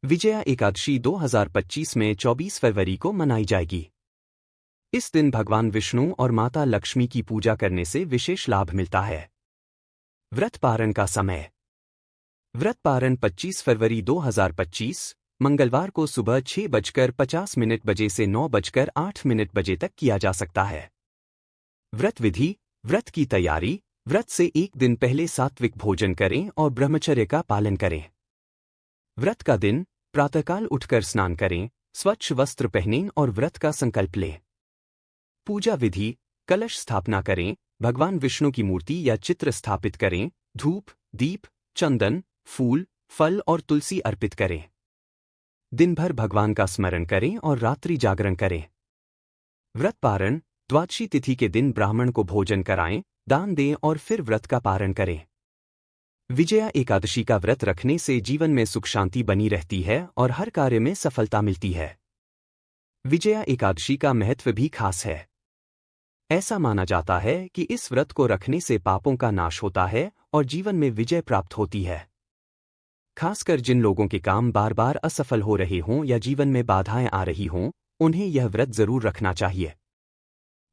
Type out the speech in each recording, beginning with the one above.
विजया एकादशी 2025 में 24 फरवरी को मनाई जाएगी। इस दिन भगवान विष्णु और माता लक्ष्मी की पूजा करने से विशेष लाभ मिलता है। व्रत पारण का समय। व्रत पारण 25 फरवरी 2025 मंगलवार को सुबह 6:50 बजे से 9:08 तक किया जा सकता है। व्रत विधि। व्रत की तैयारी। व्रत से एक दिन पहले सात्विक भोजन करें और ब्रह्मचर्य का पालन करें। व्रत का दिन। प्रातःकाल उठकर स्नान करें, स्वच्छ वस्त्र पहनें और व्रत का संकल्प लें। पूजा विधि। कलश स्थापना करें, भगवान विष्णु की मूर्ति या चित्र स्थापित करें, धूप, दीप, चंदन, फूल, फल और तुलसी अर्पित करें। दिन भर भगवान का स्मरण करें और रात्रि जागरण करें। व्रत पारण। द्वादशी तिथि के दिन ब्राह्मण को भोजन कराएं, दान दें और फिर व्रत का पारण करें। विजया एकादशी का व्रत रखने से जीवन में सुख शांति बनी रहती है और हर कार्य में सफलता मिलती है। विजया एकादशी का महत्व भी खास है। ऐसा माना जाता है कि इस व्रत को रखने से पापों का नाश होता है और जीवन में विजय प्राप्त होती है। खासकर जिन लोगों के काम बार बार असफल हो रहे हों या जीवन में बाधाएं आ रही हों, उन्हें यह व्रत जरूर रखना चाहिए।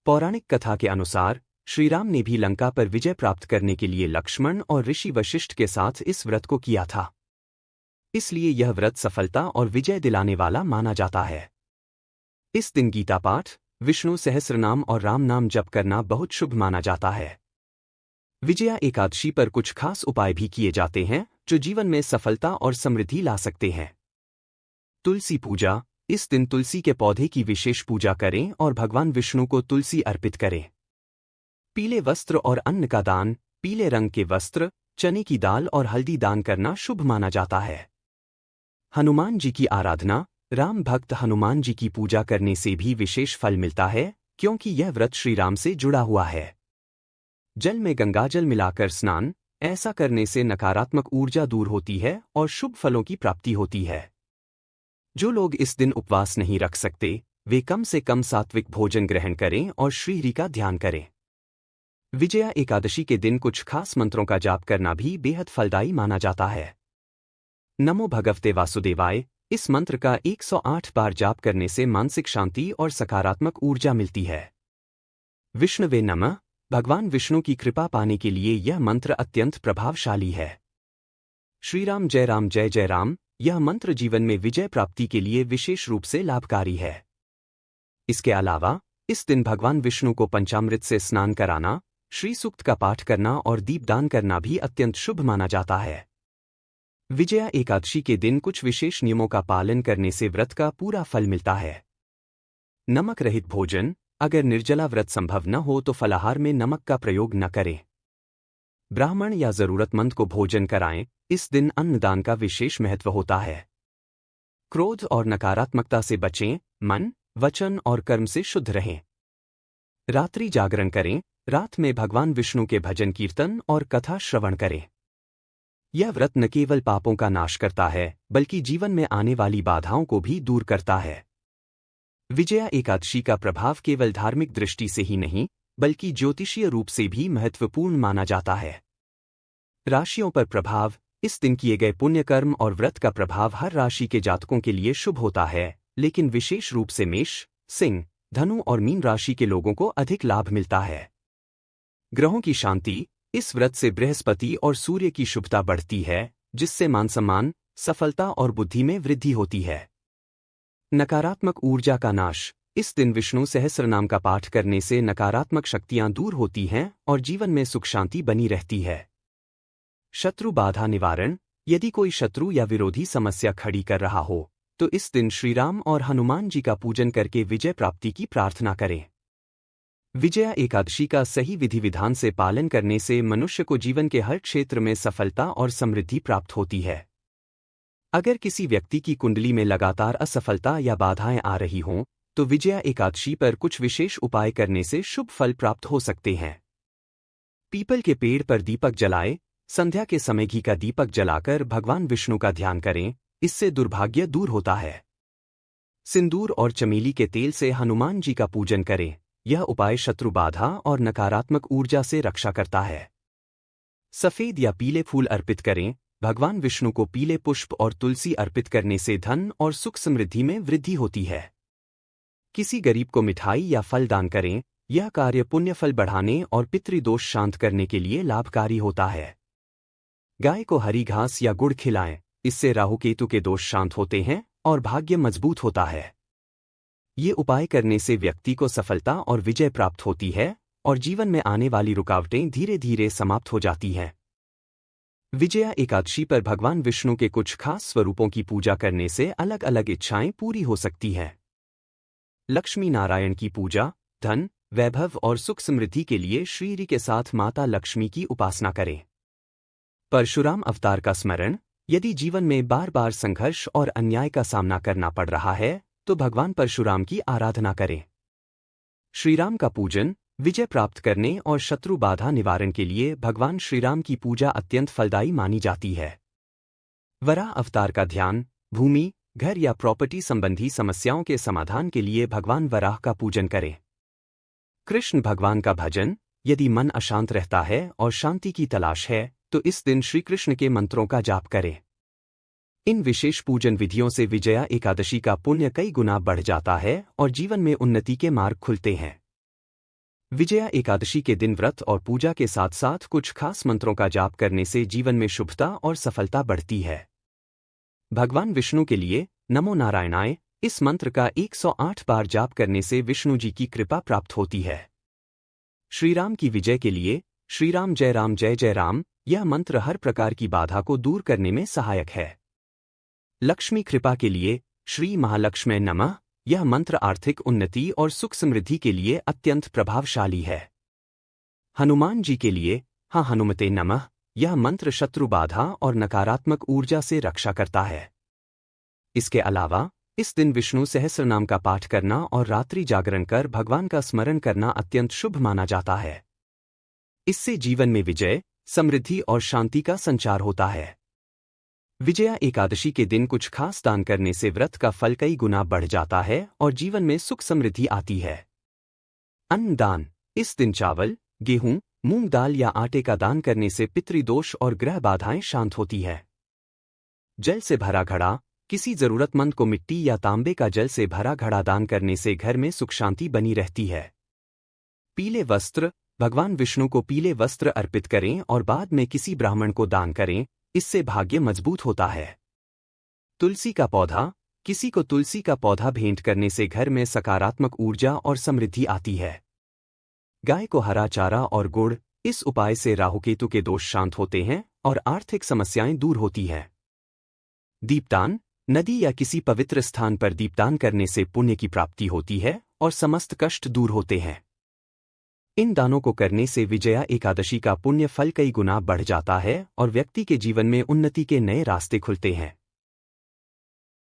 पौराणिक कथा के अनुसार श्रीराम ने भी लंका पर विजय प्राप्त करने के लिए लक्ष्मण और ऋषि वशिष्ठ के साथ इस व्रत को किया था। इसलिए यह व्रत सफलता और विजय दिलाने वाला माना जाता है। इस दिन गीता पाठ, विष्णु सहस्रनाम और राम नाम जप करना बहुत शुभ माना जाता है। विजया एकादशी पर कुछ खास उपाय भी किए जाते हैं जो जीवन में सफलता और समृद्धि ला सकते हैं। तुलसी पूजा। इस दिन तुलसी के पौधे की विशेष पूजा करें और भगवान विष्णु को तुलसी अर्पित करें। पीले वस्त्र और अन्न का दान। पीले रंग के वस्त्र, चने की दाल और हल्दी दान करना शुभ माना जाता है। हनुमान जी की आराधना। राम भक्त हनुमान जी की पूजा करने से भी विशेष फल मिलता है, क्योंकि यह व्रत श्री राम से जुड़ा हुआ है। जल में गंगाजल मिलाकर स्नान। ऐसा करने से नकारात्मक ऊर्जा दूर होती है और शुभ फलों की प्राप्ति होती है। जो लोग इस दिन उपवास नहीं रख सकते, वे कम से कम सात्विक भोजन ग्रहण करें और श्रीहरि का ध्यान करें। विजया एकादशी के दिन कुछ खास मंत्रों का जाप करना भी बेहद फलदायी माना जाता है। नमो भगवते वासुदेवाय। इस मंत्र का 108 बार जाप करने से मानसिक शांति और सकारात्मक ऊर्जा मिलती है। विष्णुवे नमः। भगवान विष्णु की कृपा पाने के लिए यह मंत्र अत्यंत प्रभावशाली है। श्रीराम जय राम जय जय राम। यह मंत्र जीवन में विजय प्राप्ति के लिए विशेष रूप से लाभकारी है। इसके अलावा इस दिन भगवान विष्णु को पंचामृत से स्नान कराना, श्री सूक्त का पाठ करना और दीपदान करना भी अत्यंत शुभ माना जाता है। विजया एकादशी के दिन कुछ विशेष नियमों का पालन करने से व्रत का पूरा फल मिलता है। नमक रहित भोजन। अगर निर्जला व्रत संभव न हो तो फलाहार में नमक का प्रयोग न करें। ब्राह्मण या जरूरतमंद को भोजन कराएं। इस दिन अन्नदान का विशेष महत्व होता है। क्रोध और नकारात्मकता से बचें। मन, वचन और कर्म से शुद्ध रहें। रात्रि जागरण करें। रात में भगवान विष्णु के भजन कीर्तन और कथा श्रवण करें। यह व्रत न केवल पापों का नाश करता है, बल्कि जीवन में आने वाली बाधाओं को भी दूर करता है। विजया एकादशी का प्रभाव केवल धार्मिक दृष्टि से ही नहीं, बल्कि ज्योतिषीय रूप से भी महत्वपूर्ण माना जाता है। राशियों पर प्रभाव। इस दिन किए गए पुण्य कर्म और व्रत का प्रभाव हर राशि के जातकों के लिए शुभ होता है, लेकिन विशेष रूप से मेष, सिंह, धनु और मीन राशि के लोगों को अधिक लाभ मिलता है। ग्रहों की शांति। इस व्रत से बृहस्पति और सूर्य की शुभता बढ़ती है, जिससे मान सम्मान, सफलता और बुद्धि में वृद्धि होती है। नकारात्मक ऊर्जा का नाश। इस दिन विष्णु सहस्रनाम का पाठ करने से नकारात्मक शक्तियां दूर होती हैं और जीवन में सुख शांति बनी रहती है। शत्रु बाधा निवारण। यदि कोई शत्रु या विरोधी समस्या खड़ी कर रहा हो, तो इस दिन श्रीराम और हनुमान जी का पूजन करके विजय प्राप्ति की प्रार्थना करें। विजया एकादशी का सही विधि विधान से पालन करने से मनुष्य को जीवन के हर क्षेत्र में सफलता और समृद्धि प्राप्त होती है। अगर किसी व्यक्ति की कुंडली में लगातार असफलता या बाधाएं आ रही हों, तो विजया एकादशी पर कुछ विशेष उपाय करने से शुभ फल प्राप्त हो सकते हैं। पीपल के पेड़ पर दीपक जलाएं। संध्या के समय घी का दीपक जलाकर भगवान विष्णु का ध्यान करें, इससे दुर्भाग्य दूर होता है। सिंदूर और चमेली के तेल से हनुमान जी का पूजन करें। यह उपाय शत्रु बाधा और नकारात्मक ऊर्जा से रक्षा करता है। सफेद या पीले फूल अर्पित करें। भगवान विष्णु को पीले पुष्प और तुलसी अर्पित करने से धन और सुख समृद्धि में वृद्धि होती है। किसी गरीब को मिठाई या फल दान करें, यह कार्य पुण्य फल बढ़ाने और पितृदोष शांत करने के लिए लाभकारी होता है। गाय को हरी घास या गुड़ खिलाएं, इससे राहु केतु के दोष शांत होते हैं और भाग्य मजबूत होता है। ये उपाय करने से व्यक्ति को सफलता और विजय प्राप्त होती है और जीवन में आने वाली रुकावटें धीरे धीरे समाप्त हो जाती हैं। विजया एकादशी पर भगवान विष्णु के कुछ खास स्वरूपों की पूजा करने से अलग अलग इच्छाएं पूरी हो सकती हैं। लक्ष्मी नारायण की पूजा, धन, वैभव और सुख समृद्धि के लिए श्री के साथ माता लक्ष्मी की उपासना करें। परशुराम अवतार का स्मरण, यदि जीवन में बार बार संघर्ष और अन्याय का सामना करना पड़ रहा है तो भगवान परशुराम की आराधना करें। श्रीराम का पूजन, विजय प्राप्त करने और शत्रु बाधा निवारण के लिए भगवान श्रीराम की पूजा अत्यंत फलदायी मानी जाती है। वराह अवतार का ध्यान, भूमि, घर या प्रॉपर्टी संबंधी समस्याओं के समाधान के लिए भगवान वराह का पूजन करें। कृष्ण भगवान का भजन, यदि मन अशांत रहता है और शांति की तलाश है तो इस दिन श्री कृष्ण के मंत्रों का जाप करें। इन विशेष पूजन विधियों से विजया एकादशी का पुण्य कई गुना बढ़ जाता है और जीवन में उन्नति के मार्ग खुलते हैं। विजया एकादशी के दिन व्रत और पूजा के साथ साथ कुछ खास मंत्रों का जाप करने से जीवन में शुभता और सफलता बढ़ती है। भगवान विष्णु के लिए नमो नारायणाय, इस मंत्र का 108 बार जाप करने से विष्णु जी की कृपा प्राप्त होती है। श्रीराम की विजय के लिए श्रीराम जय जय राम, यह मंत्र हर प्रकार की बाधा को दूर करने में सहायक है। लक्ष्मी कृपा के लिए श्री महालक्ष्मी नमः, यह मंत्र आर्थिक उन्नति और सुख समृद्धि के लिए अत्यंत प्रभावशाली है। हनुमान जी के लिए हाँ हनुमते नमः, यह मंत्र शत्रु बाधा और नकारात्मक ऊर्जा से रक्षा करता है। इसके अलावा इस दिन विष्णु सहस्रनाम का पाठ करना और रात्रि जागरण कर भगवान का स्मरण करना अत्यंत शुभ माना जाता है। इससे जीवन में विजय, समृद्धि और शांति का संचार होता है। विजया एकादशी के दिन कुछ खास दान करने से व्रत का फल कई गुना बढ़ जाता है और जीवन में सुख समृद्धि आती है। अन्न दान, इस दिन चावल, गेहूं, मूंग दाल या आटे का दान करने से पितृदोष और ग्रह बाधाएं शांत होती है। जल से भरा घड़ा, किसी जरूरतमंद को मिट्टी या तांबे का जल से भरा घड़ा दान करने से घर में सुख शांति बनी रहती है। पीले वस्त्र, भगवान विष्णु को पीले वस्त्र अर्पित करें और बाद में किसी ब्राह्मण को दान करें, इससे भाग्य मजबूत होता है। तुलसी का पौधा, किसी को तुलसी का पौधा भेंट करने से घर में सकारात्मक ऊर्जा और समृद्धि आती है। गाय को हरा चारा और गुड़, इस उपाय से राहु केतु के दोष शांत होते हैं और आर्थिक समस्याएं दूर होती हैं। दीपदान, नदी या किसी पवित्र स्थान पर दीपदान करने से पुण्य की प्राप्ति होती है और समस्त कष्ट दूर होते हैं। इन दानों को करने से विजया एकादशी का पुण्य फल कई गुना बढ़ जाता है और व्यक्ति के जीवन में उन्नति के नए रास्ते खुलते हैं।